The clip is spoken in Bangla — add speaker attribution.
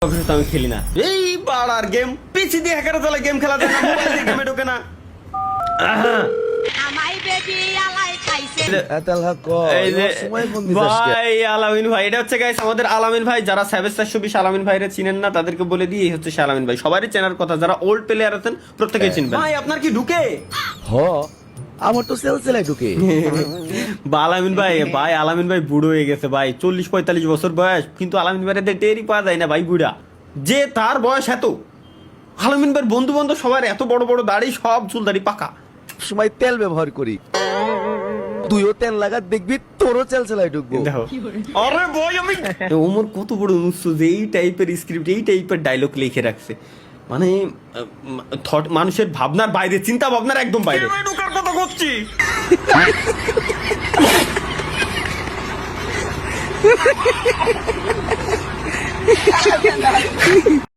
Speaker 1: আমি খেলি না এই পাড়ার গেম পিসি দিয়ে হ্যাকার চালা গেম খেলা যায় না মোবাইল দিয়ে গেমে ঢোকে না ভাই আলামিন ভাই এটা হচ্ছে গাইস আমাদের আলামিন ভাই যারা 720 আলামিন ভাইরে চিনেন না তাদেরকে বলে দিই হচ্ছে আলামিন ভাই সবারই চেনার কথা যারা ওল্ড প্লেয়ার আছেন প্রত্যেকেই চিনবেন ভাই আপনার কি ঢুকে
Speaker 2: আমার তো সেলসেলায় ঢুকে
Speaker 1: আলামিন ভাই আলামিন ভাই বুড়ো হয়ে গেছে ভাই 40-45 বছর বয়স কিন্তু আলামিন ভাইয়ের টেরই পাওয়া যায় না ভাই বুড়া যে তার বয়স এত আলামিন ভাইয়ের বন্ধু বান্ধব সবার এত বড় বড় দাড়ি সব চুল দাড়ি পাকা
Speaker 2: সময় তেল ব্যবহার করি তুইও তেল লাগা দেখবি তোরও সেলসেলায় ঢুকবো
Speaker 1: আরে ভাই আমি ওমর কত বড় উৎস যে এই টাইপের স্ক্রিপ্ট এই টাইপের ডায়লগ লিখে রাখছে মানে থট মানুষের ভাবনার বাইরে চিন্তা ভাবনার একদম বাইরে ঢোকার কথা করছি